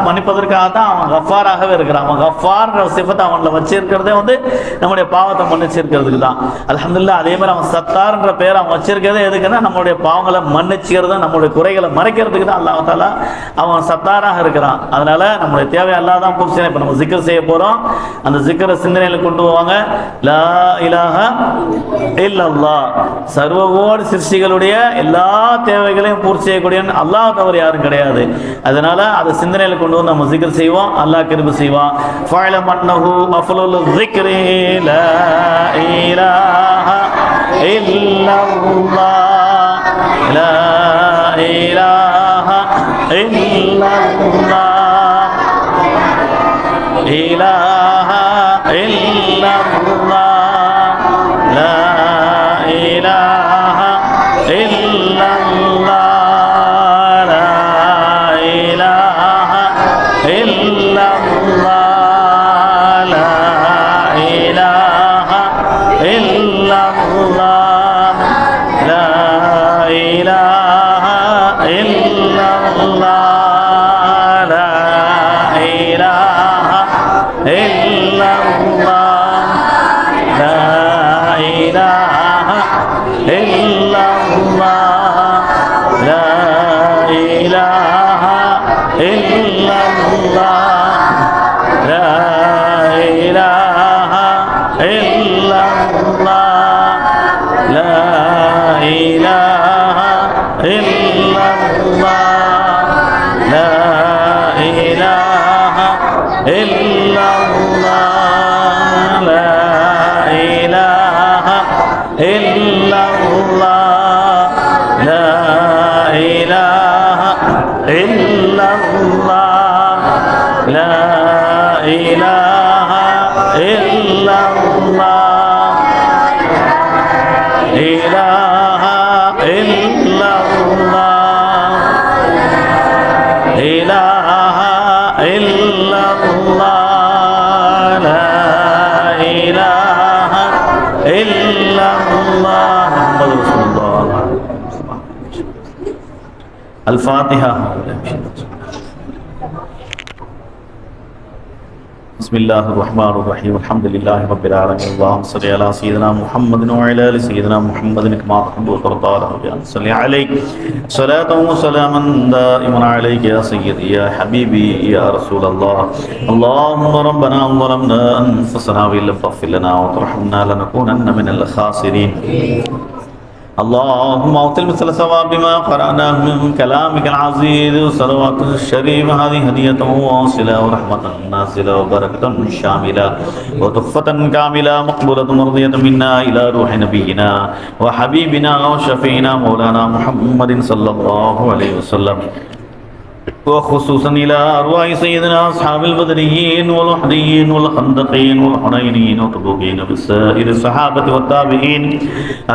மன்னிப்பதற்காக தான் அவன் கஃபாராகவே இருக்கிறான். அவன் கஃபார்ன்ற சிஃபத்தை அவனில் வச்சிருக்கிறதே வந்து நம்முடைய பாவத்தை மன்னிச்சிருக்கிறதுக்கு தான். அல்ஹம்துலில்லாஹ். அதே மாதிரி அவன் சத்தார்ன்ற பேர் அவன் வச்சிருக்கிறது எதுக்குன்னா நம்மளுடைய பாவங்களை மன்னிச்சுக்கிறது, நம்மளுடைய குறைகளை மறைக்கிறதுக்கு தான் அல்லாஹ் தஆலா அவன் சத்தாராக இருக்கிறான். அதனால நம்மளுடைய தேவை அல்லாஹ் தான் பூர்த்தி செய்யணும். இப்போ நம்ம ஜிக்ர் செய்ய போறோம், அந்த ஜிக்ரை சிந்தனையில கொண்டு போவாங்க. லா இலாஹ இல்லல்லாஹ், சர்வகோடி சிருஷ்டிகளுடைய எல்லா தேவைகளையும் பூர்த்தி செய்யக்கூடிய அல்லாஹ் தவிர யாரும் கிடையாது. அதனால அதை சிந்தனையில கொண்டு வந்து நம்ம ஜிக்ர் செய்வோம், அல்லாஹ் கிருபை செய்வான். ஃபஅலம் அன்னஹு அஃலலு ذிக்ரி லா இலாஹ இல்லல்லாஹ் லா இலாஹ இல்லல்லாஹ் இலாஹ இல்லல்லாஹ் லா இலாஹ இல்லல்லாஹ் லா இலாஹ இல்லல்லாஹ் லா இலாஹ இல்லல்லாஹ் லா இலாஹ இல்லல்லாஹ் லா இலாஹ இல்லல்லாஹ் லா இலாஹ இல்லல்லாஹ் லா இலாஹ இல்லல்லாஹ் லா இலாஹ இல்லல்லாஹ் லா இலாஹ இல்லல்லாஹ் லா இலாஹ இல்லல்லாஹ் லா இலாஹ இல்லல்லாஹ் லா இலாஹ இல்லல்லாஹ் லா இலாஹ இல்லல்லாஹ் இலாஹ இல்லல்லாஹ் இலாஹ இல்லல்லாஹ் லா இலாஹ இல்லல்லாஹ் முஹம்மது ரசூலுல்லாஹ். الفاتحة. بسم الله الرحمن الرحيم الحمد لله رب العالمين اللهم صل على سيدنا محمد وعلى ال سيدنا محمد كما تحب وترضى بأن صل عليك صلاة وسلاما دائما عليك يا سيدي يا حبيبي يا رسول الله. اللهم ربنا ظلمنا أنفسنا وإن لم تغفر لنا وترحمنا لنكونن من الخاسرين. اللهم اعطل مثل ثواب ما قرأناه من كلامك العزيز وصلوات الشريف هذه هدية واصلة ورحمة نازلة وبركة شاملة وتحفة كاملة مقبولة مرضية منا إلى روح نبينا وحبيبنا وشفينا مولانا محمد صلى الله عليه وسلم، وخصوصا إلى أرواح سيدنا أصحاب البدريين والوحديين والخندقين والحنينين والطبوقين بالسائر الصحابة والتابعين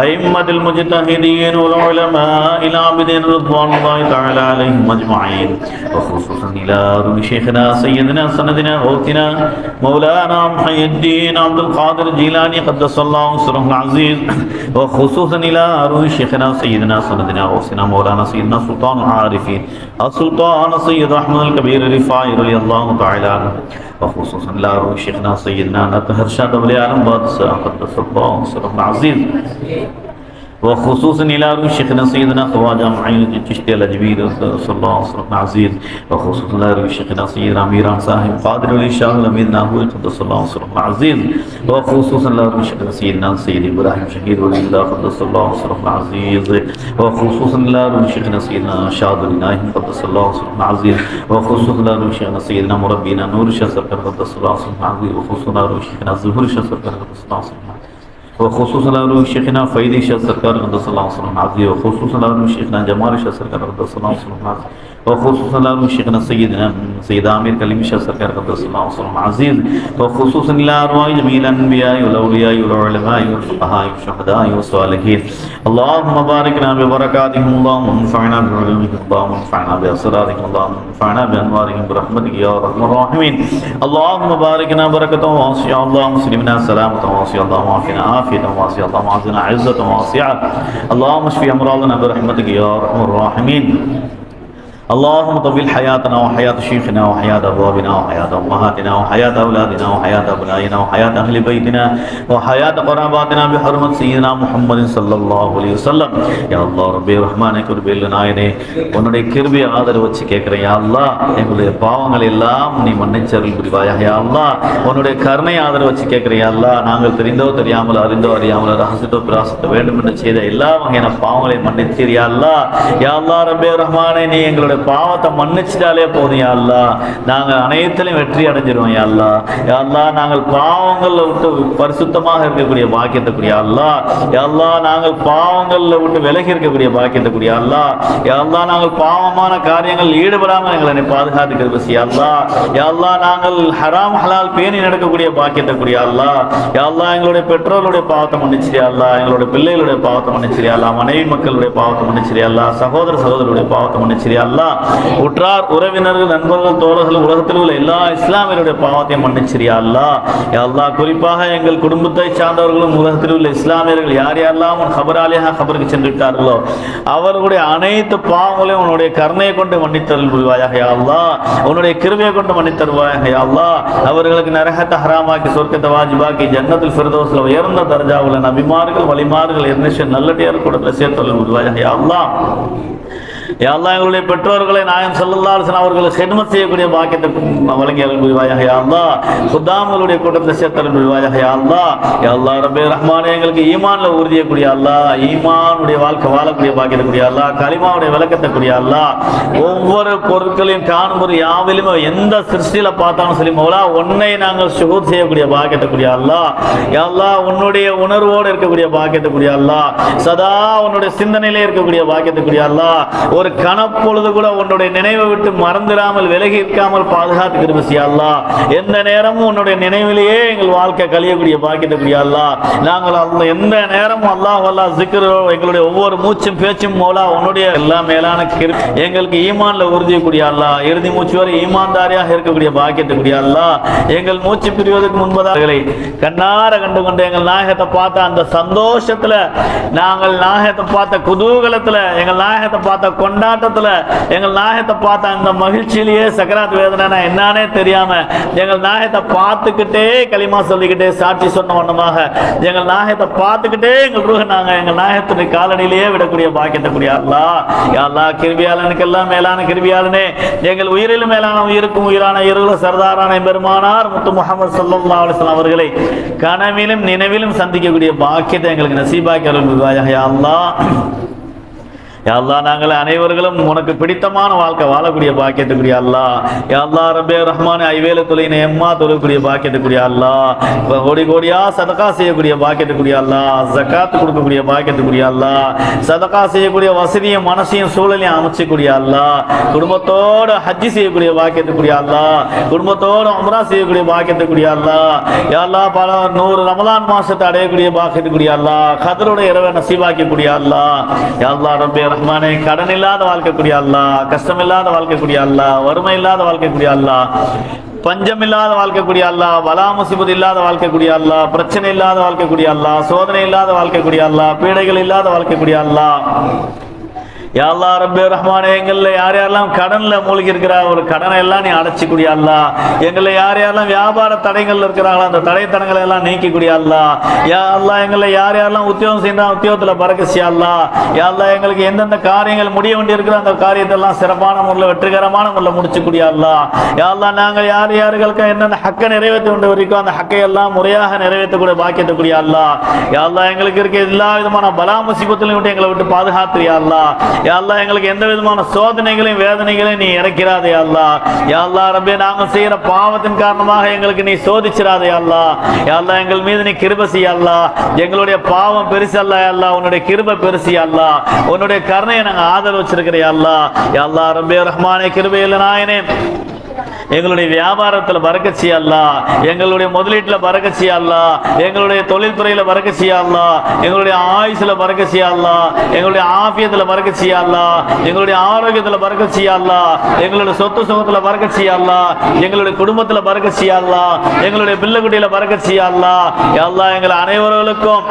أئمة المجتهدين والعلماء العابدين رضوان الله تعالى عليهم أجمعين، وخصوصا إلى أرواح شيخنا سيدنا سندنا غوثنا مولانا محي الدين عبد القادر الجيلاني قدس الله سره العزيز، وخصوصا إلى أرواح شيخنا سيدنا سندنا غوثنا مولانا سيدنا سلطان العارفين السلطان سيد أحمد الكبير الرفاعي رضي الله تعالى عنه، وخصوصا إلى روح شيخنا سيدنا نطهر شاد أولياء العالم بادشاہ قدس الله سره العزيز، وخصوصا إلى روح شيخنا سيدنا خواجہ معين الدين چشتی الأجمير صلى الله عليه وسلم العزيز، وخصوصا إلى روح شيخنا سيدنا ميران صاحب قادر علي شاه الأمير ناهوي قدس الله عليه وسلم العزيز، وخصوصا إلى روح شيخنا سيدنا سيد إبراهيم شهيد ولي الله قدس الله عليه وسلم العزيز، وخصوصا إلى روح شيخنا سيدنا شاد الإناهم قدس الله عليه وسلم العزيز، وخصوصا إلى روح شيخنا سيدنا مربينا نور شاه سركار قدس الله عليه وسلم العزيز، وخصوصا إلى روح شيخنا ظهور شاه سركار قدس الله عليه وسلم العزيز، وخصوصا لروح شيخنا فيدي شاه سركار قدس الله وسلم العزيز، وخصوصا لروح شيخنا جمال شاه سركار قدس الله وسلم العزيز، وخصوصا لروح شيخنا سيد عامر كليم شاه سركار قدس الله وسلم العزيز، وخصوصا الى ارواح جميع الانبياء والاولياء والعلماء والفقهاء والشهداء والصالحين. اللهم باركنا ببركاتهم، اللهم انفعنا بعلومهم، اللهم انفعنا باسرارهم، اللهم انفعنا بانوارهم برحمتك يا ارحم الراحمين. اللهم باركنا بركة واسعة، اللهم سلمنا سلامة واسعة، اللهم عافنا عافية واسعة، اللهم اعزنا عزة واسعة، اللهم اشف امراضنا برحمتك يا ارحم الراحمين. اللهم طول حياتنا وحياة شيخنا وحياة أبوابنا وحياة أمهاتنا وحياة أولادنا وحياة أبنائنا وحياة أهل بيتنا وحياة قراباتنا بحرمة سيدنا محمد صلى الله عليه وسلم. يا الله ربي رحمن கிருபையில் நாயனே உன்னுடைய கிருபையை ஆதரவு வச்சு கேட்கிறேன். யா அல்லாஹ் எங்களுடைய பாவங்கள் எல்லாம் நீ மன்னிச்சருள் புரிவாயாக. யா அல்லாஹ் உன்னுடைய கருணை ஆதரவு வச்சு கேட்கிறேன். யா அல்லாஹ் நாங்கள் தெரிந்தோ தெரியாமல் அறிந்தோ அறியாமல் ரகசியத்தோ பிராசத்தோ வேண்டும் என்று செய்த எல்லா வகையான பாவங்களை மன்னித்தீர். யா அல்லாஹ். யா அல்லாஹ் ரப்பே ரஹ்மானே நீ எங்களுடைய பாவத்தை மன்னிச்சிட்டாலே போதும். யா அல்லாஹ் நாங்கள் அனைத்திலும் வெற்றி அடைஞ்சிருவோம். யா அல்லாஹ். யா அல்லாஹ் நாங்கள் பாவங்களை விட்டு பரிசுத்தமாக இருக்கக்கூடிய பாக்கியத்தை கூடிய அல்லாஹ். யா அல்லாஹ் நாங்கள் பாவங்களை விட்டு விலகி இருக்கக்கூடிய பாக்கியத்தை கூடிய அல்லாஹ். யா அல்லாஹ் நாங்கள் பாவமான காரியங்கள் ஈடுபடாமல் எங்களை பாதுகாத்துக்கிறது யா அல்லாஹ். யா அல்லாஹ் நாங்கள் ஹராம் ஹலால் பேணி நடக்கக்கூடிய பாக்கியத்தை கூடிய அல்லாஹ். யா அல்லாஹ் எங்களுடைய பெற்றோர்களுடைய பாவத்தை மன்னிச்சிரியா அல்லாஹ். எங்களுடைய பிள்ளைகளுடைய பாவத்தை மன்னிச்சிரியா அல்லாஹ். மனைவி மக்களுடைய பாவத்தை மன்னிச்சிரியா அல்லாஹ். சகோதர சகோதரருடைய பாவத்தை மன்னிச்சிரியா அல்லாஹ். உற்றார் உறவினர்கள் நண்பர்கள் தோழர்கள் உலகத்தில் உள்ள எல்லா இஸ்லாமியருடைய பாவத்தையும் மன்னிச்சிரியா அல்லாஹ். யா அல்லாஹ் குறிப்பாக எங்கள் குடும்பத்தை சார்ந்தவர்களும் உலகத்தில் உள்ள இஸ்லாமியர்கள் யார் யாரெல்லாம் உன் கபராலியாக கபருக்கு சென்று விட்டார்களோ அவர்களுடைய அனைத்து பாவங்களையும் உன்னுடைய கருணையை கொண்டு மன்னித்தருள் புரிவாயாக. யா அல்லாஹ் உன்னுடைய கிருபையை கொண்டு மன்னித்தருவாயாக. யா அல்லாஹ் அவர்களுக்கு நரகத்தை ஹராமாக்கி சொர்க்கத்தை வாஜிபாக்கி ஜன்னத்துல் ஃபிர்தௌஸ்ல உயர்ந்த தர்ஜாவுள்ள நபிமார்கள் வலிமார்கள் நல்லடியார் கூட சேர்த்தருள் புரிவாயாக. யா அல்லாஹ். யா அல்லாஹ் எங்களுடைய பெற்றோர்களை நாயகம் ஸல்லல்லாஹு அலைஹி வஸல்லம் அவர்களுக்கு ஹித்மத் செய்யக்கூடிய பாக்கியத்தை வழங்கி அருள் புரிவாயாக. யா அல்லாஹ் குதாம்களுடைய கூட்டத்தை சேர்த்தருள் புரிவாயாக. யா அல்லாஹ். யா அல்லாஹ் ரப்பே ரஹ்மானே எங்களுக்கு ஈமான்ல உறுதியை கூடிய அல்லாஹ் ஈமானுடைய வாழ்க்கை வாழக்கூடிய பாக்கியத்தை கூடிய அல்லாஹ் கலிமாவுடைய விளக்கத்தை கூடிய அல்லாஹ் ஒவ்வொரு பொருட்களையும் காணும்போது யாவிலும் எந்த சிருஷ்டியில பார்த்தாலும் சரி மௌலா உன்னை நாங்கள் ஷுஹூத் செய்யக்கூடிய பாக்கியத்தை கூடிய அல்லாஹ். யா அல்லாஹ் உன்னுடைய உணர்வோடு இருக்கக்கூடிய பாக்கியத்தை கூடிய அல்லாஹ் சதா உன்னுடைய சிந்தனையிலே இருக்கக்கூடிய பாக்கியத்தை கூடிய அல்லாஹ் ஒரு கணப்பொழுது கூட உன்னுடைய நினைவை விட்டு மறந்துடாமல் விலகி இருக்காமல் பாதுகாத்து கிருபை அல்லாஹ். எந்த நேரமும் உன்னுடைய நினைவிலேயே எங்கள் வாழ்க்கை கழியக்கூடிய பாக்கியக்கூடிய அல்லாஹ். நாங்கள் அந்த எந்த நேரமும் அல்லாஹ் அல்லாஹ் ஜிக்ரோ எங்களுடைய ஒவ்வொரு மூச்சும் பேச்சும் மௌலா உன்னுடைய எல்லா மேலான கிருபை எங்களுக்கு ஈமான்ல உறுதியக்கூடிய அல்லாஹ் இறுதி மூச்சு வரை ஈமான்தாரியாக இருக்கக்கூடிய பாக்கியக்கூடிய அல்லாஹ். எங்கள் மூச்சு பிரிவதற்கு முன்பதாக கண்ணார கண்டு கொண்டு எங்கள் நாயகத்தை பார்த்த அந்த சந்தோஷத்துல நாங்கள் நாயகத்தை பார்த்த குதூகலத்துல எங்கள் நாயகத்தை பார்த்த கொண்டாட்டத்துல எங்கள் நாயகத்தை பார்த்த அந்த மகிழ்ச்சியிலேயே சக்கராத் வேதனை என்னன்னே தெரியாம எங்கள் நாயகத்தை பார்த்துக்கிட்டே களிமா சொல்லிக்கிட்டே சாட்சி சொன்ன வண்ணமாக எங்கள் நாயகத்தை பார்த்துக்கிட்டே எங்கள் ரூஹ நாங்க எங்கள் நாயகத்துடைய காலடியிலேயே விடக்கூடிய பாக்கியத்தை கூடிய அல்லாஹ். யா அல்லாஹ் கிருபியாளனுக்கு எல்லாம் மேலான கிருபியாளனே எங்கள் உயிரிலும் மேலான உயிருக்கும் உயிரான இருள சர்தாரான பெருமானார் முத்து முஹம்மது ஸல்லல்லாஹு அலைஹி வஸல்லம் அவர்களை கனவிலும் நினைவிலும் சந்திக்கக்கூடிய பாக்கியத்தை எங்களுக்கு நசீபாக்கி அருள் புரிவாயாக. யா அல்லாஹ். யா அல்லாஹ் நாங்கள் அனைவர்களும் உனக்கு பிடித்தமான வாழ்க்கை வாழக்கூடிய பாக்கியத்துக்குரிய அல்லாஹ். யா அல்லாஹ் ரப்பே ரஹ்மானே ஐவேல தொலைனை எம்மா தொழக்கூடிய பாக்கியத்துக்குரிய அல்லாஹ். கோடி கோடியா சதகா செய்யக்கூடிய பாக்கியத்துக்குரிய அல்லாஹ். ஜகாத் கொடுக்கக்கூடிய பாக்கியத்துக்குரிய அல்லாஹ். சதகா செய்யக்கூடிய வசதியும் மனசையும் சூழலையும் அமைச்சக்கூடிய அல்லாஹ். குடும்பத்தோடு ஹஜ்ஜி செய்யக்கூடிய பாக்கியத்துக்குரிய அல்லாஹ். குடும்பத்தோடு உம்ரா செய்யக்கூடிய பாக்கியத்துக்குரிய அல்லாஹ். யா அல்லாஹ் பல 100 ரமலான் மாசத்தை அடையக்கூடிய பாக்கியத்துக்குரிய அல்லாஹ். கதருடைய இரவை நசீபாக்கக்கூடிய அல்லாஹ். யா அல்லாஹ் ரப்பே ரஹ்மானே கடன் இல்லாத வாழ்க்கை கூடிய அல்லாஹ் கஷ்டம் இல்லாத வாழ்க்கை கூடிய அல்லாஹ் வறுமை இல்லாத வாழ்க்கை கூடிய அல்லாஹ் பஞ்சம் இல்லாத வாழ்க்கை கூடிய அல்லாஹ் வலா முசீபத் இல்லாத வாழ்க்கை கூடிய அல்லாஹ் பிரச்சனை இல்லாத வாழ்க்கை கூடிய அல்லாஹ் சோதனை இல்லாத வாழ்க்கை கூடிய அல்லாஹ் பீடைகள் இல்லாத வாழ்க்கை கூடிய அல்லாஹ். யா அல்லாஹ் ரப்பே ரஹ்மானே எங்கள்ல யார் யாரெல்லாம் கடன்ல மூழ்கி இருக்கிறா ஒரு கடனை எல்லாம் நீ அடைச்சிக்கூடிய அல்லாஹ். எங்களை யார் யாரெல்லாம் வியாபார தடைகள் இருக்கிறாங்களோ அந்த தடை தடங்களை எல்லாம் நீக்கக்கூடிய அல்லாஹ். யா அல்லாஹ் எங்களை யார் யாரெல்லாம் உத்தியோகம் செய்யறா உத்தியோகத்துல பறக்கசியா அல்லாஹ். யா அல்லாஹ் எங்களுக்கு எந்தெந்த காரியங்கள் முடிய வேண்டி இருக்கிற அந்த காரியத்தை எல்லாம் சிறப்பான முறையில் வெற்றிகரமான முறையில் முடிச்சுக்கூடிய அல்லாஹ். யா அல்லாஹ் நாங்கள் யார் யாருக்கு என்னென்ன ஹக்கை நிறைவேற்ற வேண்டிய வரைக்கும் அந்த ஹக்கை எல்லாம் முறையாக நிறைவேற்றக்கூடிய பாக்கியத்துக்கூடிய அல்லாஹ். யா அல்லாஹ் எங்களுக்கு இருக்க எல்லா விதமான பலா முசீபத்திலையும் விட்டு எங்களை விட்டு பாதுகாத்துறியா அல்லாஹ். யா அல்லாஹ் எங்களுக்கு எந்த விதமான சோதனைகளையும் வேதனைகளையும் நீ இறக்கிறாதே அல்லாஹ். யா அல்லாஹ் ரப்பே நாங்கள் செய்யற பாவத்தின் காரணமாக எங்களுக்கு நீ சோதிச்சிராதே அல்லாஹ். யா அல்லாஹ் எங்கள் மீது நீ கிருபை செய்ய அல்லாஹ். எங்களுடைய பாவம் பெருசு அல்ல அல்லாஹ் உன்னுடைய கிருபை பெருசு அல்லாஹ். உன்னுடைய கருணையை நாங்கள் ஆதரவு வச்சிருக்கிறே அல்லாஹ். யா அல்லாஹ் ரப்பே ரஹ்மானே கிருபை இல்ல நாயனே எங்களுடைய வியாபாரத்தில் பரக்கத் செய்ய அல்லாஹ், எங்களுடைய முதலீட்டில் பரக்கத் செய்ய அல்லாஹ், எங்களுடைய தொழில் துறையில பரக்கத் செய்ய அல்லாஹ், எங்களுடைய ஆயுசுல பரக்கத் செய்ய அல்லாஹ், எங்களுடைய ஆஃபியத்துல பரக்கத் செய்ய அல்லாஹ், எங்களுடைய ஆரோக்கியத்துல பரக்கத் செய்ய அல்லாஹ், எங்களுடைய சொத்து சுகத்துல பரக்கத் செய்ய அல்லாஹ், எங்களுடைய குடும்பத்துல பரக்கத் செய்ய அல்லாஹ், எங்களுடைய பிள்ளை குட்டியில பரக்கத் செய்ய அல்லாஹ். யா அல்லாஹ் எங்கள் அனைவர்களுக்கும்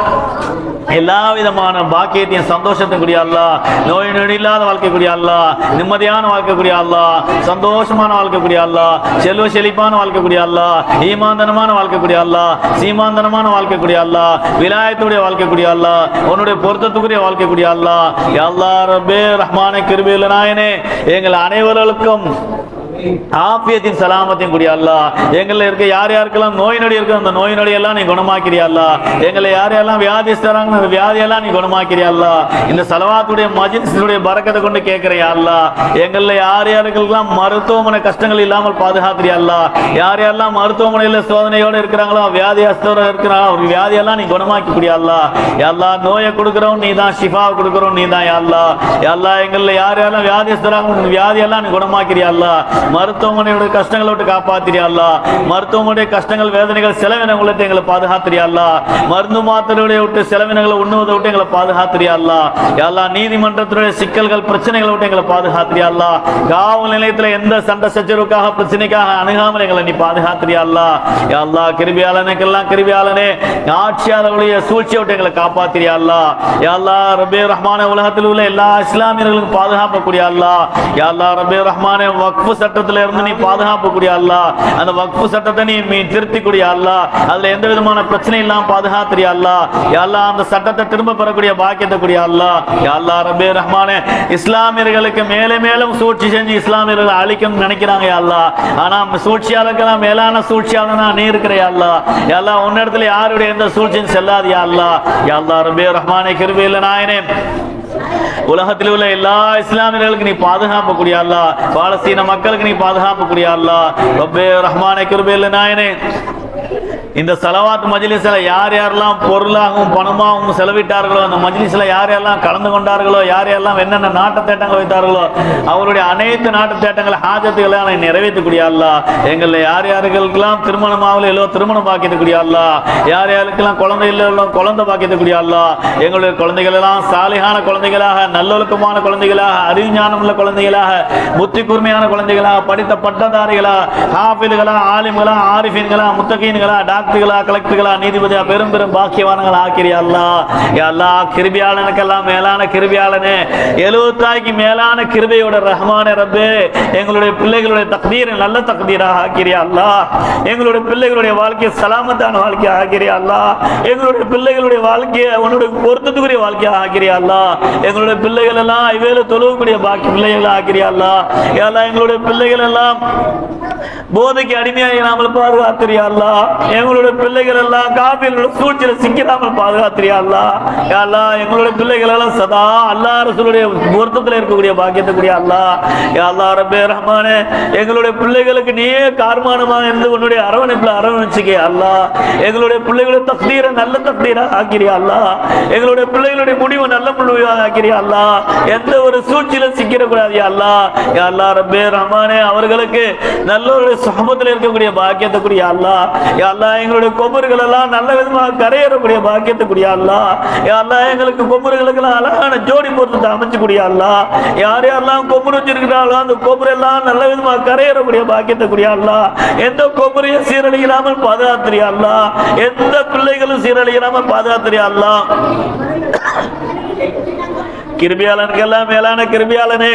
எல்லா விதமான பாக்கியத்தையும் சந்தோஷத்தையும் கூடிய அல்லாஹ், நோய் நொடி இல்லாத வாழ்க்கை கூடிய அல்லாஹ், நிம்மதியான வாழ்க்கை கூடிய அல்லாஹ், சந்தோஷமான வாழ்க்கை கூடிய அல்லாஹ், செல்வ செழிப்பான வாழ்க்கை கூடிய அல்லாஹ், ஈமாந்தனமான வாழ்க்கை கூடிய அல்லாஹ், சீமாந்தனமான வாழ்க்கை கூடிய அல்லாஹ், விலாயத்துடைய வாழ்க்கை கூடிய அல்லாஹ், உன்னுடைய பொருத்தத்துக்குரிய வாழ்க்கை கூடிய அல்லாஹ். யா அல்லாஹ் ரப்பே ரஹ்மானே கிருபையுள்ள நாயனே, எங்கள் அனைவர்களுக்கும் ஆபியத்தின் சலாமத்தையும் கூடிய அல்லாஹ், எங்களை இருக்க யார் யாருக்கெல்லாம் நோய் நொடி இருக்கு அந்த நோய் நொடி எல்லாம் நீ குணமாக்கிறியா அல்லாஹ், எங்களை யார் யாரெல்லாம் வியாதிஸ்தராங்க அந்த வியாதியெல்லாம் நீ குணமாக்கிறியா அல்லாஹ். இந்த சலவாத்துடைய மஜ்லிஸுடைய பரக்கத்தை கொண்டு கேட்கிறியா அல்லாஹ், எங்களை யார் யாருக்கெல்லாம் மருத்துவமனை கஷ்டங்கள் இல்லாமல் பாதுகாக்கிறியா அல்லாஹ், யார் யாரெல்லாம் மருத்துவமனையில் சோதனையோடு இருக்கிறாங்களோ வியாதியஸ்தரோட இருக்கிறாங்களோ ஒரு வியாதியெல்லாம் நீ குணமாக்கி கூடிய அல்லாஹ். யா அல்லாஹ் நோயை கொடுக்குறோம் நீ தான், ஷிஃபாவை கொடுக்குறோம் நீ தான். யா அல்லாஹ், யா அல்லாஹ் எங்களை யார் யாரெல்லாம் வியாதிஸ்தராங்க வியாதியெல்லாம் நீ குணமாக்கிறியா அல்லாஹ், மருத்துவமனையோட கஷ்டங்களை விட்டு காப்பாத்திரியா அல்லாஹ், மருத்துவமனை கஷ்டங்கள் வேதனைகள் செலவினங்களை எங்களை பாதுகாத்திரியா அல்லாஹ், மருந்து மாத்திரையோட விட்டு செலவினங்களை உண்ணுவதை விட்டு எங்களை பாதுகாத்திரியா அல்லாஹ். யா அல்லாஹ் நீதிமன்றத்தினுடைய சிக்கல்கள் பிரச்சனைகளை விட்டு எங்களை பாதுகாத்திரியா அல்லாஹ், காவல் நிலையத்தில் எந்த சண்டை சச்சரவுக்காக பிரச்சனைக்காக அணுகாமல் எங்களை நீ பாதுகாத்திரியா அல்லாஹ். யா அல்லாஹ் கிருபியாளனுக்கெல்லாம் கிருபியாளனே, ஆட்சியாளர்களுடைய சூழ்ச்சியை விட்டு எங்களை காப்பாத்திரியா அல்லாஹ். யா அல்லாஹ் ரப்பே ரஹ்மானே உலகத்தில் உள்ள எல்லா இஸ்லாமியர்களுக்கும் பாதுகாக்கக்கூடிய அல்லாஹ். யா அல்லாஹ் ரப்பே ரஹ்மானே வக்ஃப் சட்டத்துல இருந்து நீ பாதுகாக்கக்கூடிய அல்லாஹ், அந்த வக்ஃப் சட்டத்தை நீ திருத்திக்கூடிய அல்லாஹ், அதுல எந்த விதமான பிரச்சனை இல்லாம பாதுகாத்திரியா அல்லாஹ். யா அல்லாஹ் அந்த சட்டத்தை திரும்ப பெறக்கூடிய பாக்கியத்தை கூடிய அல்லாஹ். யா அல்லாஹ் ரப்பே ரஹ்மானே, இஸ்லாமியர்களுக்கு மேலே மேலும் சூழ்ச்சி செஞ்சு இஸ்லாமியர்களை அழிக்கணும்னு நினைக்கிறாங்க யா அல்லாஹ், ஆனா சூழ்ச்சியாளருக்கெல்லாம் மேலான சூழ்ச்சியாளனா நீ இருக்கிற யா அல்லாஹ். யா அல்லாஹ் உன்னிடத்துல யாருடைய எந்த சூழ்ச்சியும் செல்லாது யா அல்லாஹ். யா அல்லாஹ் ரப்பே ரஹ்மானே கிருபையுள்ள நாயனே, உலகத்தில் உள்ள எல்லா இஸ்லாமியர்களுக்கு நீ பாதுகாப்பு கூடிய அல்லாஹ், பாலஸ்தீன மக்களுக்கு நீ பாதுகாப்பு கூடிய அல்லாஹ். ரப்பே ரஹ்மானே கிருபையுள்ள நாயனே, இந்த சலவாத் மஜ்லிஸ்ல யார் யாரெல்லாம் பொருளாகவும் பணமாகவும் செலவிட்டார்களோ, அந்த மஜ்லிஸ்ல யார் யாரெல்லாம் கலந்து கொண்டார்களோ, யார் யாரெல்லாம் என்னென்ன நாட்டு தேட்டங்கள் வைத்தார்களோ அவருடைய அனைத்து நாட்டு தேட்டங்கள் ஹாஜத்துகளை நிறைவேற்றக்கூடிய அல்லாஹ். எங்களில் யார் யாருக்கெல்லாம் திருமணம் ஆகல இல்லோ திருமணம் பாக்கியக்கூடிய அல்லாஹ், யார் யாருக்கெல்லாம் குழந்தை இல்லோ குழந்தை பாக்கியக்கூடிய அல்லாஹ். எங்களுடைய குழந்தைகள் எல்லாம் சாலிகான குழந்தைகளாக, நல்லொழுக்கமான குழந்தைகளாக, அறிஞானம் உள்ள குழந்தைகளாக, புத்தி கூர்மையான குழந்தைகளாக, படித்த பட்டதாரிகளா, ஹாஃபில்களா, ஆலிம்களா, ஆரிஃபீன்களா, முத்தகீன்களா, டாக்டர்களா, கலெக்டர்களா, நீதிபதியா, பெரும் பெரும் பாக்கியவான்கள் ஆக்கிறியா அல்லாஹ். யா அல்லாஹ் கிருபியாளனுக்கெல்லாம் மேலான கிருபியாளனே, 70 தாய்க்கு மேலான கிருபையோட ரஹ்மானே ரப்பே, எங்களுடைய பிள்ளைகளுடைய தக்தீரை நல்ல தக்தீராக ஆக்கிறியா அல்லாஹ். எங்களுடைய பிள்ளைகளுடைய வாழ்க்கையை சலாமத்தான வாழ்க்கையை ஆக்கிறியா அல்லாஹ். எங்களுடைய பிள்ளைகளுடைய வாழ்க்கையை உன்னுடைய பொருத்தத்துக்குரிய வாழ்க்கையை ஆக்கிறியா அல்லாஹ். எங்களுடைய பிள்ளைகள் எல்லாம் இவ்வேளை தொழுவக்கூடிய பாக்கி பிள்ளைகளை ஆக்கிறியா அல்லாஹ். யா அல்லாஹ் எங்களுடைய பிள்ளைகள் எல்லாம் போதைக்கு அடிமையாகாமல் பாதுகாத்திரியா அல்லாஹ். எங்களுடைய பிள்ளைகள் எல்லாம் காபிர்களோட சூழ்ச்சியில சிக்கிறாமல் பாதுகாத்திரியா அல்லாஹ். யா அல்லாஹ் எங்களுடைய பிள்ளைகள் எல்லாம் சதா அல்லாஹ் ரசூலுடைய பொருத்தத்தில் இருக்கக்கூடிய பாக்கியத்தை கூடிய அல்லாஹ். யா அல்லாஹ் ரப்பே ரஹ்மானே, எங்களுடைய பிள்ளைகளுக்கு நீயே கார்மானமாக இருந்து உன்னுடைய அரவணைப்புல அரவணைச்சிக்கே அல்லாஹ். எங்களுடைய பிள்ளைகளுடைய தக்தீரை நல்ல தக்தீரா ஆக்கிறியா அல்லாஹ். எங்களுடைய பிள்ளைகளுடைய முடிவு நல்ல முடிவாக ஆக்கிறியா அல்லாஹ். எந்த ஒரு சூழ்ச்சியில சிக்கிற கூடாது யா அல்லாஹ். யா அல்லாஹ் ரப்பே ரஹ்மானே, அவர்களுக்கு நல்ல ஒரு சுஹபத்தில் இருக்கக்கூடிய பாக்கியத்தை கூடிய அல்லாஹ். யா அல்லாஹ் எங்களுடைய கொபர்கள் எல்லாம் நல்ல விதமாக கரையேறக்கூடிய பாக்கியத்தை கூடிய அல்லாஹ். யா அல்லாஹ் எங்களுக்கு கொபர்களுக்கு எல்லாம் அழகான ஜோடி பொருத்தத்தை அமைச்சு கூடிய அல்லாஹ். யார் யாரெல்லாம் கொபுர் வச்சிருக்கிறாங்களோ அந்த கொபுர் எல்லாம் நல்ல விதமாக கரையேறக்கூடிய பாக்கியத்தை கூடிய அல்லாஹ். எந்த கொபுரையும் சீரழியில்லாமல் பாதுகாத்திரியா அல்லாஹ். எந்த பிள்ளைகளும் சீரழியில்லாமல் பாதுகாத்திரியா அல்லாஹ். கிருபியாளனுக்கெல்லாம் மேலான கிருபியாளனே,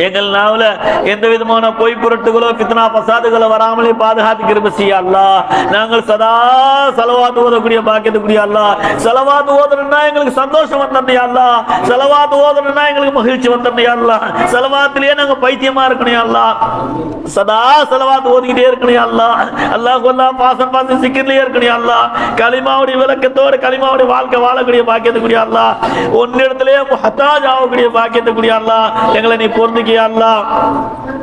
எங்கள் நாவல எந்த விதமான பொய் பொருட்டுகளோ பித்னா பசாதுகளோ வராமலே பாதுகாத்து கிருபை செய்ய அல்லாஹ். நாங்கள் சதா ஸலவாத் ஓதக்கூடிய பாக்கியத்துக்குரிய அல்லாஹ். ஸலவாத் ஓதணும்னா எங்களுக்கு சந்தோஷம் வந்தோம் அல்லாஹ். ஸலவாத் ஓதணும்னா எங்களுக்கு மகிழ்ச்சி வந்தோம் அல்லாஹ். ஸலவாத்திலேயே நாங்கள் பைத்தியமா இருக்கணும் அல்லாஹ். சதா ஸலவாத் ஓதிக்கிட்டே இருக்கணும் அல்லாஹ். அல்லாஹ் அல்லாஹ் பாசம் பாசம் சிக்கர்லயே இருக்கணும் அல்லாஹ். கலிமாவுடைய விளக்கத்தோடு கலிமாவுடைய வாழ்க்கை வாழக்கூடிய பாக்கியத்துக்குரிய அல்லாஹ். ஒன்னிடத்திலே முஹத்தாஜ் ஆகக்கூடிய பாக்கியத்துக்குரிய அல்லாஹ். எங்களை நீ பொருந்தி ரஹ்மத்துக்கு யா அல்லாஹ்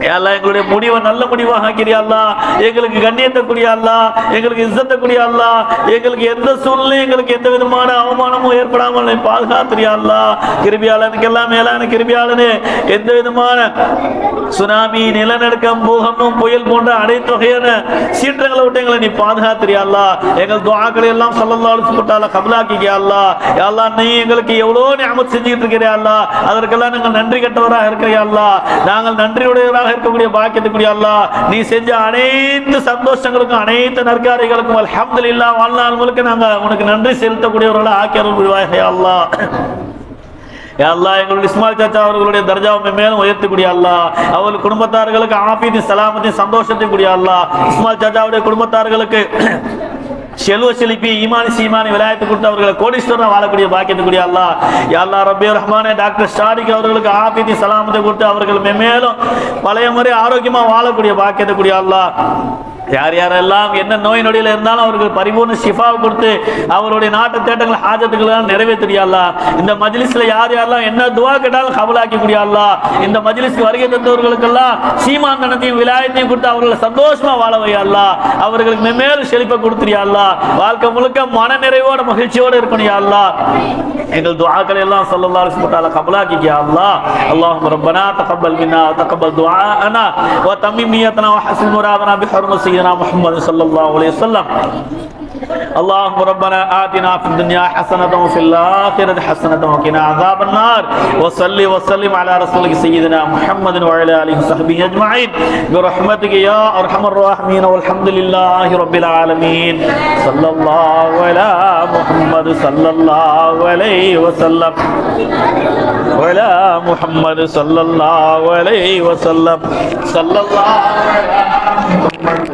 யா அல்லாஹ் எங்களுடைய முடிவை நல்ல முடிவாக ஆக்கிறியா அல்லாஹ், எங்களுக்கு கண்ணியத்தை கூடிய அல்லாஹ், எங்களுக்கு இஸ்ஸத்தை கூடிய அல்லாஹ், எங்களுக்கு எந்த சூழ்நிலையும் எங்களுக்கு எந்த விதமான அவமானமும் ஏற்படாமல் பாதுகாத்திரியா அல்லாஹ். கிருபியாளனுக்கு எல்லாம் மேலான கிருபியாளனே, எந்த விதமான சுனாமி, நிலநடுக்கம், பூகம்பம், புயல் போன்ற அனைத்து வகையான சீற்றங்களை விட்டு எங்களை நீ பாதுகாத்திரியா அல்லாஹ். எங்கள் துஆக்களை எல்லாம் ஸல்லல்லாஹு அலைஹி வஸல்லம் கபூலாக்கியா அல்லாஹ். யா அல்லாஹ் நீ எங்களுக்கு எவ்வளவு நிஅமத் செஞ்சிட்டு இருக்கிறியா அல்லாஹ், அதற்கெல்லாம் நாங்கள் நன்றி கெட்டவராக இருக்கிறியா அல்லாஹ். நாங்கள் நன்றியுடையவராக இருக்கக்கூடிய பாக்கியத்துக்குரிய அல்லாஹ், நீ செஞ்ச அனைத்து சந்தோஷங்களுக்கும் அனைத்து நற்காரியங்களுக்கும் அல்ஹம்துலில்லாஹ் வாழ்நாள் முழுக்க நாங்கள் உனக்கு நன்றி செலுத்தக்கூடியவர்களாக ஆக்கி அருள் புரிவாயாக யா அல்லாஹ். யா அல்லாஹ் எங்களுடைய இஸ்மாயில் சாச்சா அவர்களுடைய தர்ஜாவை மேலும் உயர்த்தக்கூடிய அல்லாஹ், அவர்கள் குடும்பத்தார்களுக்கு ஆஃபியத்தையும் சலாமத்தையும் சந்தோஷத்தையும் கூடிய அல்லாஹ். இஸ்மாயில் சாச்சாவுடைய குடும்பத்தார்களுக்கு செல்வ செழிப்பி ஈமானி சீமானி விளையாட்டு கொடுத்து அவர்களை கோடீஸ்வரன் வாழக்கூடிய பாக்கியத்துக்குரிய அல்லாஹ். யா அல்லாஹ் ரப்பியர் ரஹ்மானே, டாக்டர் ஷாடிக் அவர்களுக்கு ஆஃபியத்தையும் சலாமத்தை கொடுத்து அவர்கள் மென்மேலும் பழைய முறை ஆரோக்கியமா வாழக்கூடிய பாக்கியத்துக்குரிய அல்லாஹ். யார் யாரெல்லாம் என்ன நோய் நொடியில் இருந்தாலும் அவர்கள் பரிபூர்ண ஷிஃபாவை கொடுத்து அவருடைய நாட்டு தேட்டங்கள் ஹாஜத்துக்கெல்லாம் நிறைவேற்றியா அல்லாஹ். இந்த மஜ்லிஸ்ல யார் யாரெல்லாம் என்ன துவா கேட்டாலும் கபூலாக்கி கூடிய அல்லாஹ். இந்த மஜ்லிஸ்க்கு வருகை தந்தவர்களுக்கெல்லாம் சீமான் தனத்தையும் விலாயத்தையும் கொடுத்து அவர்களை சந்தோஷமா வாழ வையா அல்லாஹ். அவர்களுக்கு மென்மேலும் செழிப்பை கொடுத்துறியா அல்லாஹ். வாழ்க்கை முழுக்க மன நிறைவோட மகிழ்ச்சியோடு இருக்கணும் யா அல்லாஹ். எங்கள் துஆக்களை எல்லாம் ஸல்லல்லாஹு அலைஹி வஸல்லம் கபூலாக்கியா அல்லாஹ். அல்லாஹும்ம ரப்பனா தகப்பல் மின்னா தகப்பல் துஆஅனா வ தம்மிம் நியத்தனா வ ஹஸின் முராதனா பிஹுர்மத்தி سيدنا محمد صلى الله عليه وسلم. اللهم ربنا آتنا في الدنيا حسنة وفي الآخرة حسنة وقنا عذاب النار. وصل وسلم على رسولك سيدنا محمد وعلى آله وصحبه أجمعين برحمتك يا أرحم الراحمين والحمد لله رب العالمين. صلى الله على محمد صلى الله عليه وسلم وعلى محمد صلى الله عليه وسلم. صلى الله على محمد